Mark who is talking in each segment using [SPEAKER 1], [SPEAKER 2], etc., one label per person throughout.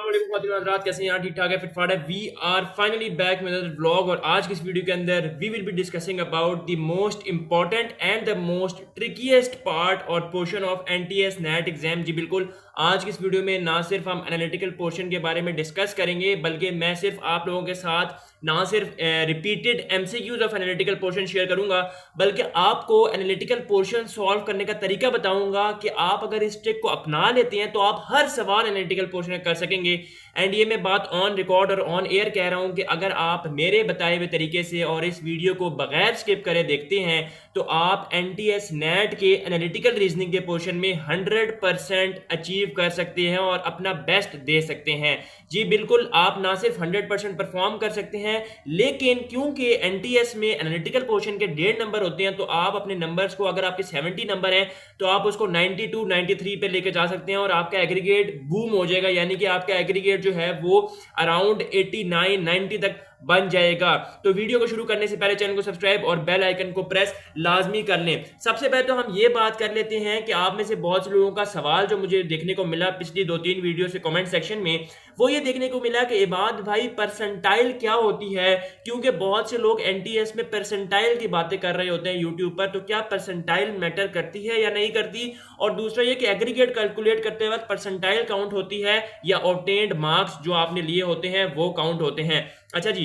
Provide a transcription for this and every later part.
[SPEAKER 1] रात कैसे हैं यार? ठीक ठाक है, फिट फाट है। We are finally back with another vlog और आज की इस वीडियो के अंदर we will be discussing about the most important and the most trickiest part और portion of NTS NET exam. जी बिल्कुल, आज की इस वीडियो में ना सिर्फ हम एनालिटिकल पोर्शन के बारे में डिस्कस करेंगे बल्कि मैं सिर्फ आप लोगों के साथ ना सिर्फ repeated MCQs of analytical portion share करूंगा बल्कि आपको एनालिटिकल पोर्शन सॉल्व करने का तरीका बताऊंगा कि आप अगर इस ट्रिक को अपना लेते हैं तो आप हर सवाल एनालिटिकल पोर्शन में कर सकेंगे। एंड ये मैं बात ऑन रिकॉर्ड और ऑन एयर कह रहा हूं कि अगर आप मेरे बताए हुए तरीके से और इस वीडियो को बगैर स्किप करे देखते हैं तो आप एनटीएस नेट के एनालिटिकल रीजनिंग के पोर्शन में 100% अचीव कर सकते हैं और अपना बेस्ट दे सकते हैं। जी बिल्कुल, आप ना सिर्फ 100% परफॉर्म कर सकते हैं लेकिन क्योंकि एनटीएस में एनालिटिकल पोर्शन के 1.5 नंबर होते हैं तो आप अपने नंबर्स को, अगर आपके 70 नंबर हैं तो आप उसको 92 93 पे लेके जा सकते हैं और आपका एग्रीगेट बूम हो जाएगा, यानी कि आपका एग्रीगेट जो है वो अराउंड 89 90 तक बन जाएगा। तो वीडियो को शुरू करने से पहले चैनल को सब्सक्राइब और बेल आइकन को प्रेस लाजमी कर लें। सबसे पहले तो हम ये बात कर लेते हैं कि आप में से बहुत से लोगों का सवाल जो मुझे देखने को मिला पिछली 2-3 वीडियो से कमेंट सेक्शन में, वो ये देखने को मिला कि इबाद भाई परसेंटाइल क्या होती है, क्योंकि बहुत से लोग एनटीएस में परसेंटाइल की बातें कर रहे होते हैं यूट्यूब पर, तो क्या परसेंटाइल मैटर करती है या नहीं करती। और दूसरा ये कि एग्रीगेट कैलकुलेट करते वक्त परसेंटाइल काउंट होती है या ऑब्टेन्ड मार्क्स जो आपने लिए होते हैं वो काउंट होते हैं। अच्छा जी,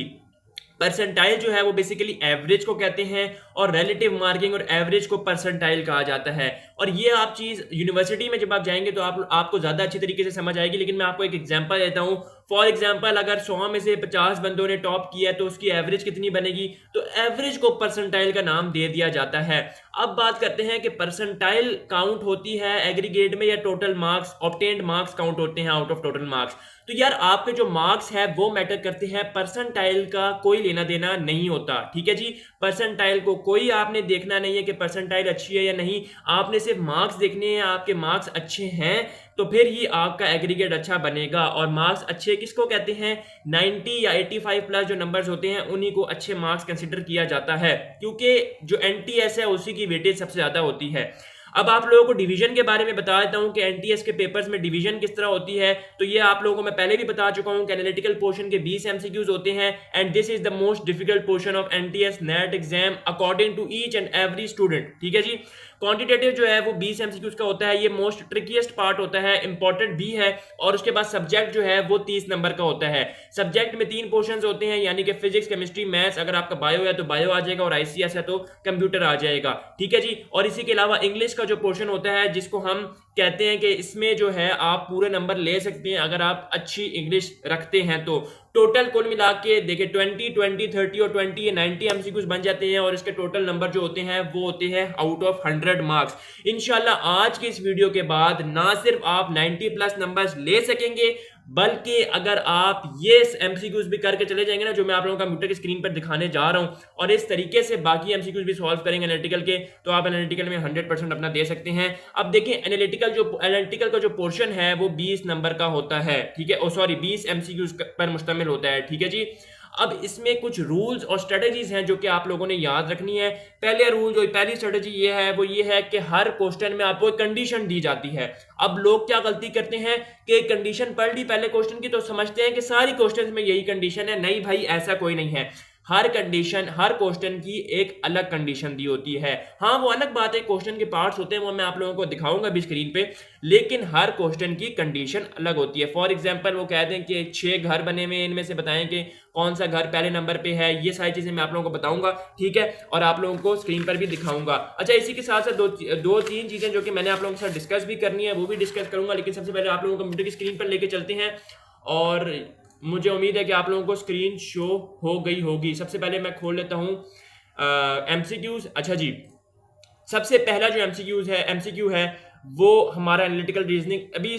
[SPEAKER 1] परसेंटाइल जो है वो बेसिकली एवरेज को कहते हैं और रिलेटिव मार्किंग और एवरेज को परसेंटाइल कहा जाता है। और ये आप चीज यूनिवर्सिटी में जब आप जाएंगे तो आपको ज्यादा अच्छी तरीके से समझ आएगी, लेकिन मैं आपको एक एग्जांपल देता हूं। फॉर एग्जांपल, अगर 100 में से 50 बंदों ने टॉप किया है तो उसकी एवरेज कितनी बनेगी, तो एवरेज को परसेंटाइल का नाम दे दिया जाता है। अब बात करते हैं कि परसेंटाइल काउंट होती है एग्रीगेट में या total marks, obtained marks count होते हैं आउट ऑफ टोटल मार्क्स। तो यार आपके जो मार्क्स है वो मैटर करते हैं, परसेंटाइल का कोई लेना देना नहीं होता। ठीक है जी, परसेंटाइल को कोई आपने देखना नहीं है कि परसेंटाइल अच्छी है या नहीं, आपने सिर्फ मार्क्स देखने हैं। आपके मार्क्स अच्छे हैं तो फिर ही आपका एग्रीगेट अच्छा बनेगा। और मार्क्स अच्छे किसको कहते हैं? 90 या 85 प्लस जो नंबर्स होते हैं उन्हीं को अच्छे मार्क्स कंसिडर किया जाता है, क्योंकि जो एनटीएस है उसी की वेटेज सबसे ज्यादा होती है। अब आप लोगों को डिवीजन के बारे में बता देता हूं कि एनटीएस के पेपर्स में डिवीजन किस तरह होती है। तो ये आप लोगों को मैं पहले भी बता चुका हूं कि एनालिटिकल पोर्शन के 20 एमसीक्यूज होते हैं and this is the most difficult portion of NTS NET exam according to each and every student. ठीक है जी, क्वांटिटेटिव जो है वो 20 एमसीक्यूज का होता है, ये मोस्ट ट्रिकीएस्ट पार्ट होता है, इंपॉर्टेंट भी है। और उसके बाद सब्जेक्ट जो है वो 30 नंबर का होता है। सब्जेक्ट में 3 पोर्शंस होते हैं, यानी कि फिजिक्स, केमिस्ट्री, मैथ्स। अगर आपका बायो है तो बायो आ जाएगा और आईसीएस है तो कंप्यूटर आ जाएगा। ठीक है जी, और इसी के अलावा इंग्लिश का जो पोर्शन होता है जिसको हम कहते हैं कि इसमें जो है आप पूरे नंबर ले सकते हैं अगर आप अच्छी इंग्लिश रखते हैं तो। टोटल कुल मिला के देखिए 20 20 30 और 20 ये 90 एमसीक्यूज बन जाते हैं और इसके टोटल नंबर जो होते हैं वो होते हैं आउट ऑफ 100 मार्क्स। इंशाल्लाह आज की इस वीडियो के बाद ना सिर्फ आप 90 प्लस नंबर्स ले सकेंगे बल्कि अगर आप ये एमसीक्यूज भी करके चले जाएंगे ना, जो मैं आप लोगों को कंप्यूटर की स्क्रीन पर दिखाने जा रहा हूं, और इस तरीके से बाकी एमसीक्यूज भी सॉल्व करेंगे एनालिटिकल के, तो आप एनालिटिकल में 100% अपना दे सकते हैं। अब देखिए एनालिटिकल का जो पोर्शन है वो 20 नंबर का होता है। ठीक है, 20 एमसीक्यूज पर मुश्तमिल होता है। ठीक है जी, अब इसमें कुछ रूल्स और स्ट्रेटजीज हैं जो कि आप लोगों ने याद रखनी है। पहली स्ट्रेटजी ये है कि हर क्वेश्चन में आपको एक कंडीशन दी जाती है। अब लोग क्या गलती करते हैं कि कंडीशन पढ़ ली पहले क्वेश्चन की तो समझते हैं कि सारी क्वेश्चन में यही कंडीशन है। नहीं भाई, ऐसा कोई नहीं है। हर क्वेश्चन की एक अलग कंडीशन दी होती है। हाँ, वो अलग बात है, क्वेश्चन के पार्ट्स होते हैं, वो मैं आप लोगों को दिखाऊंगा भी स्क्रीन पे, लेकिन हर क्वेश्चन की कंडीशन अलग होती है। फॉर एग्जांपल वो कहते हैं कि 6 घर बने हुए, इनमें से बताएं कि कौन सा घर पहले नंबर पे है। ये सारी चीजें मैं आप लोगों को बताऊंगा, ठीक है, और आप लोगों को स्क्रीन पर भी दिखाऊंगा। अच्छा, इसी के साथ साथ दो तीन चीजें जो कि मैंने आप लोगों के साथ डिस्कस भी करनी है वो भी डिस्कस करूंगा, लेकिन सबसे पहले आप लोगों को कंप्यूटर की स्क्रीन पर लेके चलते हैं और मुझे उम्मीद है कि आप लोगों को स्क्रीन शो हो गई होगी। सबसे पहले मैं खोल लेता हूं एमसीक्यूज। अच्छा जी, सबसे पहला जो एमसीक्यू है वो हमारा एनालिटिकल रीजनिंग। अभी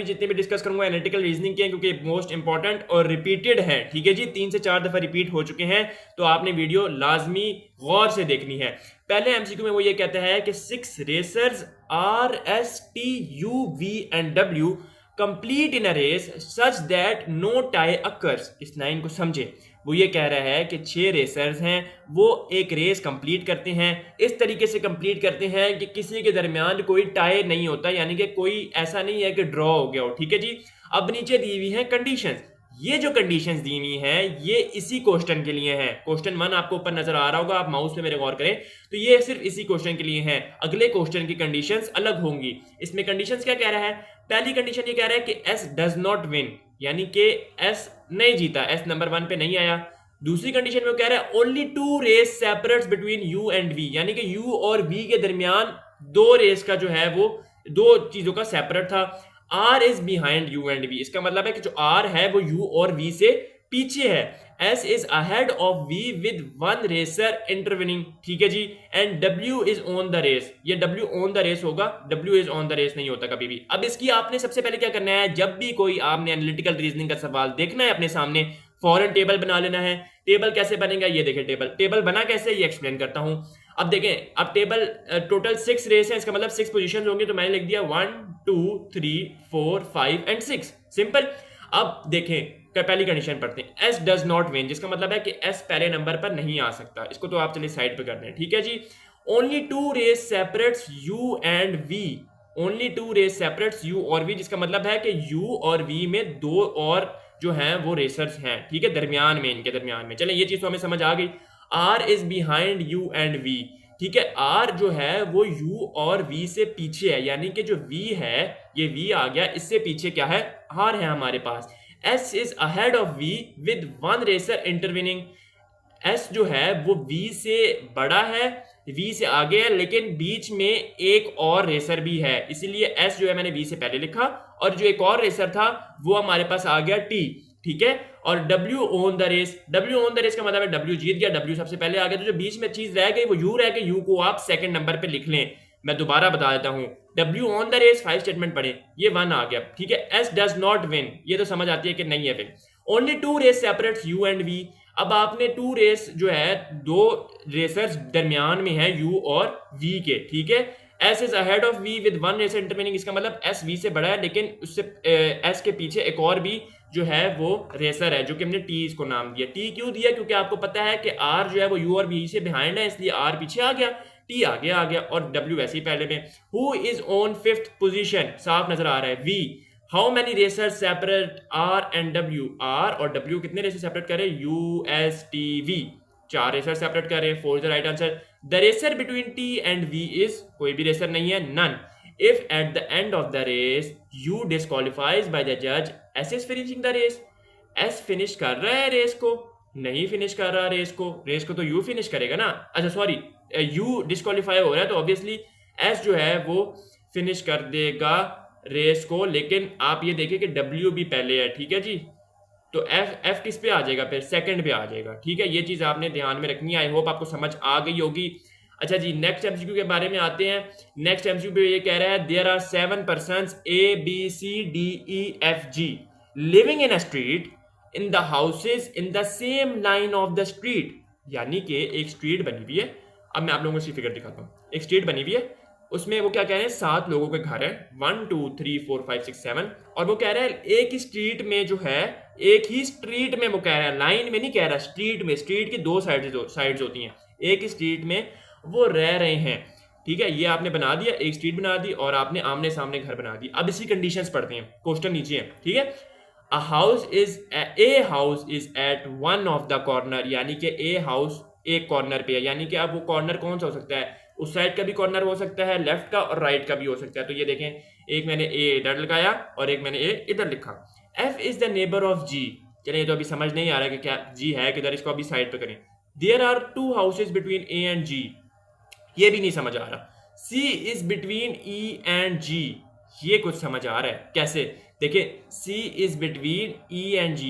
[SPEAKER 1] जितने भी डिस्कस करूंगा एनालिटिकल रीजनिंग के, क्योंकि मोस्ट इंपॉर्टेंट और रिपीटेड है। ठीक है जी, 3 से 4 दफा रिपीट हो चुके हैं, तो आपने वीडियो लाजमी गौर से देखनी है। पहले एमसीक्यू में वो ये कहता है कि 6 racers RSTUV and W complete in a race such that no tie occurs. इस लाइन को समझे, वो ये कह रहा है कि 6 रेसर्स हैं, वो एक रेस कंप्लीट करते हैं, इस तरीके से कंप्लीट करते हैं कि किसी के दरमियान कोई टाई नहीं होता, यानी कि कोई ऐसा नहीं है कि ड्रॉ हो गया हो। ठीक है जी, अब नीचे दी हुई है कंडीशंस। ये जो कंडीशंस दी हुई हैं ये इसी क्वेश्चन के लिए हैं। क्वेश्चन 1 आपको ऊपर नजर आ रहा होगा, आप माउस पे मेरे गौर करें, तो ये सिर्फ इसी क्वेश्चन के लिए है। अगले क्वेश्चन की कंडीशंस अलग होंगी। इसमें कंडीशंस क्या कह रहा है? पहली कंडीशन ये कह रहा है कि एस डज नॉट विन, यानी कि एस नहीं जीता, एस नंबर 1 पे नहीं आया। दूसरी कंडीशन में वो कह रहा है only two race separates between U and V, यानी कि यू और वी के दरमियान दो रेस का जो है वो दो चीजों का सेपरेट था। R is behind U and V, इसका मतलब है कि जो आर है वो यू और वी से पीछे है। S is ahead of V with one racer intervening, ठीक है जी। And W is on the race, ये डब्ल्यू ऑन द रेस होगा, W is on the race नहीं होता कभी भी। अब इसकी आपने सबसे पहले क्या करना है, जब भी कोई आपने एनालिटिकल रीजनिंग का सवाल देखना है अपने सामने, फॉरन टेबल बना लेना है। टेबल कैसे बनेगा ये देखें, टेबल बना कैसे ये एक्सप्लेन करता हूं। अब देखें, अब टेबल टोटल 6 रेस है, इसका मतलब 6 पोजीशंस होंगे, तो मैंने लिख दिया 1 2 3 4 5 एंड 6, सिंपल। अब देखें पहली कंडीशन पढ़ते हैं, एस डज नॉट विन, जिसका मतलब है कि एस पहले नंबर पर नहीं आ सकता। इसको तो आप चलिए साइड पे कर दें, ठीक है जी। Only two race separates U and V, only two race separates U और वी, जिसका मतलब है कि यू और वी में दो और जो हैं वो रेसर्स हैं, ठीक है, दरमियान में, इनके दरमियान में। चलें ये चीज तो हमें समझ आ गई। R is behind U and V, ठीक है, आर जो है वो यू और वी से पीछे है, यानी कि जो वी है, ये वी आ गया, इससे पीछे क्या है, आर है हमारे पास। S is ahead of V with one racer intervening, S जो है वो वी से बड़ा है, वी से आगे है, लेकिन बीच में एक और रेसर भी है, इसीलिए एस जो है मैंने वी से पहले लिखा, और जो एक और रेसर था वो हमारे पास आ गया टी, ठीक है। और W on the race, W on the race का मतलब है डब्ल्यू जीत गया, डब्ल्यू सबसे पहले आ गया, तो जो बीच में चीज रह गई वो यू रह गई, यू को आप सेकंड नंबर पे लिख लें। मैं दोबारा बता देता हूं, W on the race 5 statement पढ़े, ये 1 आ गया, ठीक है। एस डज नॉट विन, ये तो समझ आती है कि नहीं है win. Only two race separates U and V, अब आपने टू रेस जो है दो रेसर्स दरमियान में है यू और वी के, ठीक है। S is ahead of V with one racer intervening, इसका मतलब एस वी से बड़ा है, लेकिन उससे एस के पीछे एक और भी जो है वो रेसर है, जो कि हमने टी इसको नाम दिया। टी क्यों दिया, क्योंकि आपको पता है कि आर जो है वो यू और वी से बिहाइंड है, इसलिए आर पीछे आ गया, टी आगे आ गया, और डब्ल्यू वैसे ही पहले में। Who is on 5th position, साफ नजर आ रहा है, V. How many racers separate R and W, R और डब्ल्यू कितने रेसर सेपरेट करे, U S T V, 4 racer separate करे, 4 is the right answer. The racer between T and V is, कोई भी रेसर नहीं है, none. If at the end of the race you disqualifies by the जज, S is finishing the race, S finish कर रहा है race को, नहीं फिनिश कर रहा रेस को तो यू फिनिश करेगा ना, अच्छा सॉरी, यू डिस्क्वालीफाई हो रहा है तो ऑब्वियसली एस जो है वो फिनिश कर देगा रेस को, लेकिन आप ये देखिए कि डब्ल्यू भी पहले है, ठीक है जी। तो एफ किस पे आ जाएगा, फिर सेकंड पे आ जाएगा, ठीक है। ये चीज आपने ध्यान में रखनी है, आई होप आपको समझ आ गई होगी। अच्छा जी, नेक्स्ट एमसीक्यू के बारे में आते हैं। नेक्स्ट एमसीक्यू पे ये कह रहा है, there are 7 persons A B C D E F G living in a street in the houses in the same line of the street, यानी कि एक स्ट्रीट बनी हुई है। अब मैं आप लोगों को इसकी फिगर दिखाता हूँ। एक स्ट्रीट बनी हुई है, उसमें वो क्या कह रहे हैं, 7 लोगों के घर है, 1 2 3 4 5 6 7, और वो कह रहे हैं एक ही स्ट्रीट में जो है, एक ही स्ट्रीट में, वो कह रहा है लाइन में नहीं कह रहा, स्ट्रीट में, स्ट्रीट की 2 साइड्स होती हैं, एक ही स्ट्रीट में वो रह रहे हैं, ठीक है। ये आपने बना दिया, एक स्ट्रीट बना दी और आपने आमने सामने घर बना दी। अब इसी कंडीशंस पढ़ते हैं, क्वेश्चन नीचे है, ठीक है। A house is at one of the corner, यानी कि ए हाउस एक कॉर्नर पे है, यानी कि अब वो कॉर्नर कौन सा हो सकता है, उस साइड का भी कॉर्नर हो सकता है, लेफ्ट का और राइट का भी हो सकता है। तो ये देखें, एक मैंने ए इधर लगाया और एक मैंने ए इधर लिखा। F is the neighbor of G, चलिए तो अभी समझ नहीं आ रहा कि क्या G है किधर, इसको अभी साइड पे करें। There are 2 houses between A and G, ये भी नहीं समझ आ रहा। C is between E and G, ये कुछ समझ आ रहा है, कैसे, देखिए, C is between E and G,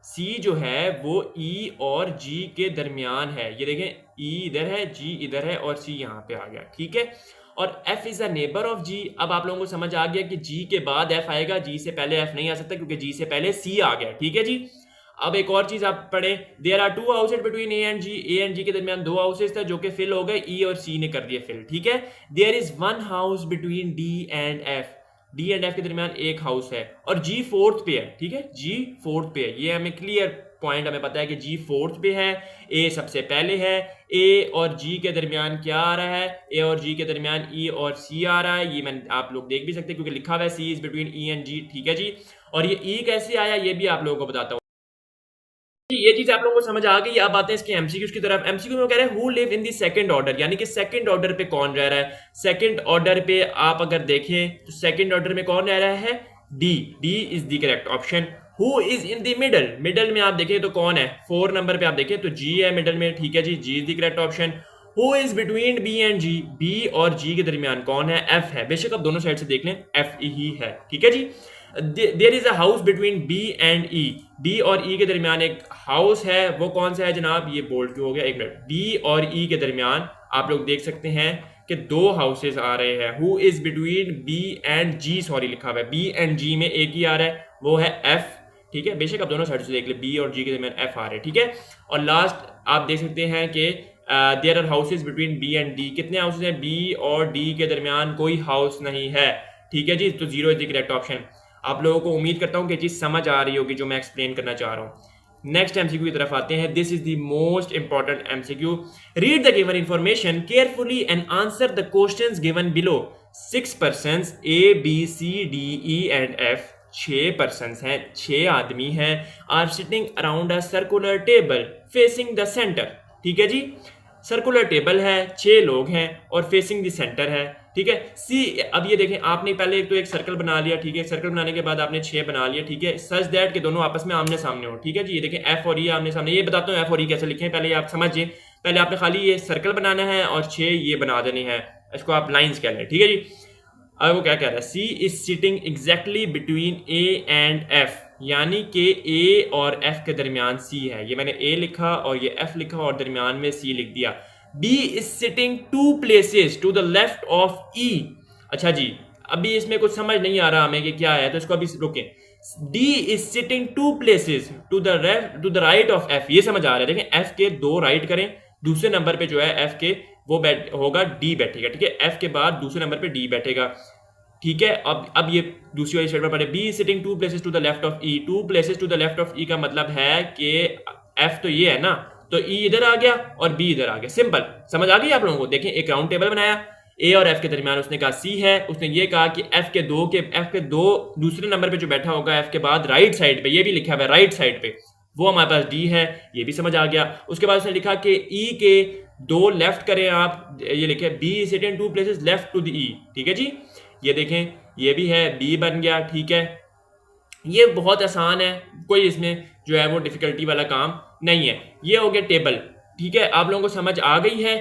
[SPEAKER 1] C जो है वो E और G के दरमियान है, ये देखें E इधर है, G इधर है और C यहाँ पे आ गया, ठीक है। और F is a neighbour of G, अब आप लोगों को समझ आ गया कि G के बाद F आएगा, G से पहले F नहीं आ सकता क्योंकि G से पहले C आ गया, ठीक है जी। अब एक और चीज आप पढ़े, there are 2 houses between A and G के दरमियान 2 हाउसेज थे जो कि फिल हो गए, E और C ने कर दिए फिल, ठीक है। There is 1 house between D and F, D and F के दरमियान एक हाउस है और जी 4th पे है, ठीक है, जी 4th पे है, ये हमें क्लियर पॉइंट हमें पता है कि जी 4th पे है, ए सबसे पहले है, ए और जी के दरमियान क्या आ रहा है, ए और जी के दरमियान ई और सी आ रहा है, ये मैं आप लोग देख भी सकते हैं क्योंकि लिखा हुआ है C is between E and जी, ठीक है जी। और ये ई कैसे आया ये भी आप लोगों को बताता हूँ। ये चीज आप लोगों को समझ आ गई। अब आते हैं इसके एमसीक्यूज की तरफ। एमसीक्यू में कह रहे हैं who live in the second order, यानी कि सेकंड ऑर्डर पे कौन रह रहा है। सेकंड ऑर्डर पे आप अगर देखें तो सेकंड ऑर्डर में कौन रह रहा है, D. D is the correct option. Who is in the middle, middle में आप देखें तो कौन है, 4 नंबर पे आप देखें तो जी है मिडल में, ठीक है जी, G is the correct option. Who is between B and G, B और जी के दरमियान कौन है, एफ है। बेशक आप दोनों साइड से देख लें, एफ ही है, ठीक है जी। There is a house between B and E, B और ई के दरमियान एक हाउस है, वो कौन सा है जनाब, ये बोल्ड क्यों हो गया, एक मिनट। बी और ई के दरमियान आप लोग देख सकते हैं कि 2 हाउसेस आ रहे हैं। Who is between B and G, sorry लिखा हुआ है, बी एंड जी में एक ही आ रहा है, वो है एफ, ठीक है। बेशक आप दोनों साइड से देख ले, बी और जी के दरमियान एफ आ रहे हैं, ठीक है। और लास्ट आप देख सकते हैं कि there are houses between B and D, कितने हाउसेस हैं, बी और डी के दरमियान कोई हाउस नहीं है, ठीक है जी। तो zero is the correct option. आप लोगों को उम्मीद करता हूं कि चीज समझ आ रही होगी जो मैं एक्सप्लेन करना चाह रहा हूं। नेक्स्ट एमसीक्यू की तरफ आते हैं। This is the most important MCQ. Read the given information carefully and answer the questions given below. 6 persons A B C D E and F, 6 persons हैं, 6 आदमी हैं, are sitting around a circular table facing the centre, ठीक है जी। Circular table है, 6 लोग हैं और facing the centre है, ठीक है। सी, अब ये देखें, आपने पहले एक तो एक सर्कल बना लिया, ठीक है। सर्कल बनाने के बाद आपने 6 बना लिया, ठीक है, सच दैट कि दोनों आपस में आमने सामने हो, ठीक है जी। ये देखें एफ और ई आमने सामने। ये बताता हूँ एफ और ई कैसे लिखें, पहले आप समझिए। पहले आपने खाली ये सर्कल बनाना है और 6 ये बना देने हैं, इसको आप लाइन्स कह लें, ठीक है जी। अब वो क्या कह रहा है, C is sitting exactly between A and F, यानी कि ए और एफ के दरमियान सी है। ये मैंने ए लिखा और ये एफ लिखा और दरमियान में सी लिख दिया। B is sitting 2 places to the left of E. अच्छा जी, अभी इसमें कुछ समझ नहीं आ रहा हमें कि क्या है, तो इसको अभी रोकें। D is sitting 2 places to the right of F, ये समझ आ रहा है। देखें एफ के 2 राइट करें, दूसरे नंबर पे जो है एफ के वो बैठ होगा, डी बैठेगा, ठीक है। एफ के बाद दूसरे नंबर पे डी बैठेगा, ठीक है। अब ये दूसरी वाली स्टेटमेंट पढ़े, B sitting 2 places to the left of E. 2 places to the left of E का मतलब है कि एफ तो ये है ना, तो ई इधर आ गया और बी इधर आ गया, सिंपल। समझ आ गई आप लोगों को। देखें एक राउंड टेबल बनाया, ए और एफ के दरमियान उसने कहा सी है, उसने ये कहा कि एफ के दो दूसरे नंबर पे जो बैठा होगा एफ के बाद राइट साइड पे, ये भी लिखा हुआ है राइट साइड पे, वो हमारे पास डी है, ये भी समझ आ गया। उसके बाद उसने लिखा कि ई के 2 लेफ्ट करें आप, ये लिखे B sitting 2 places left to the E, ठीक है जी। ये देखें ये भी है, बी बन गया, ठीक है। ये बहुत आसान है, कोई इसमें जो है वो डिफिकल्टी वाला काम नहीं है। ये हो गया टेबल, ठीक है। आप लोगों को समझ आ गई है,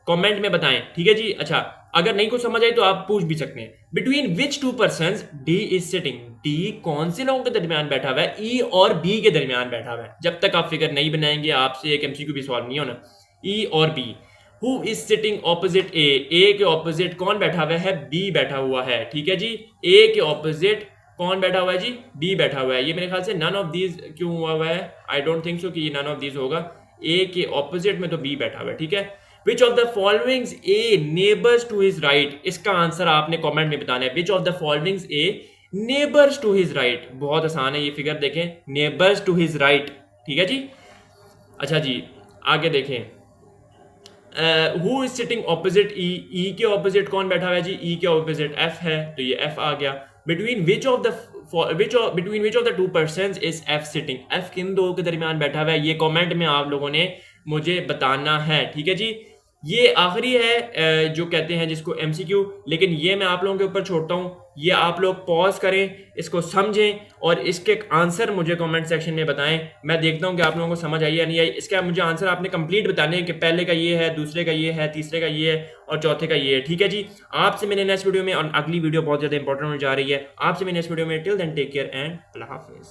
[SPEAKER 1] कमेंट में बताएं, ठीक है जी। अच्छा, अगर नहीं कुछ समझ आई तो आप पूछ भी सकते हैं। Between which 2 persons D is sitting, D कौन से लोगों के दरमियान बैठा हुआ है, ई और बी के दरमियान बैठा हुआ है। जब तक आप फिगर नहीं बनाएंगे आपसे एक एमसीक्यू भी सॉल्व नहीं होना। ई और B. Who is sitting opposite A, A के ऑपोजिट कौन बैठा हुआ है, बी बैठा हुआ है, ठीक है जी। ए के ऑपोजिट कौन बैठा हुआ है जी, बी बैठा हुआ है। ये मेरे ख्याल से नन ऑफ दीज क्यों हुआ है, आई डोंट थिंक सो कि ये नन ऑफ दीज होगा। ए के ऑपोजिट में तो बी बैठा हुआ है, ठीक है। Which of the followings are neighbours to his right, इसका आंसर आपने कमेंट में बताना है। Which of the followings are neighbours to his right, बहुत आसान है ये फिगर देखें, नेबर्स टू हिज राइट, ठीक है जी। अच्छा जी, आगे देखें, हु इज सिटिंग ऑपोजिट ई, ई के ऑपोजिट कौन बैठा हुआ है जी, ई के ऑपोजिट एफ है, तो ये एफ आ गया। Between which of the 2 persons is F sitting, F किन दो के दरमियान बैठा हुआ है, ये कमेंट में आप लोगों ने मुझे बताना है, ठीक है जी। ये आखिरी है जो कहते हैं जिसको एमसीक्यू, लेकिन ये मैं आप लोगों के ऊपर छोड़ता हूँ। ये आप लोग पॉज करें, इसको समझें और इसके आंसर मुझे कमेंट सेक्शन में बताएं। मैं देखता हूँ कि आप लोगों को समझ आई या नहीं आई। इसका मुझे आंसर आपने कंप्लीट बताने हैं कि पहले का ये है, दूसरे का ये है, तीसरे का ये है और चौथे का ये है, ठीक है जी। आपसे मैंने नेक्स्ट वीडियो में, और अगली वीडियो बहुत ज़्यादा इंपॉर्टेंट होने जा रही है, आपसे मैं नेक्स्ट वीडियो में, till then take care and अल्लाह हाफिज़।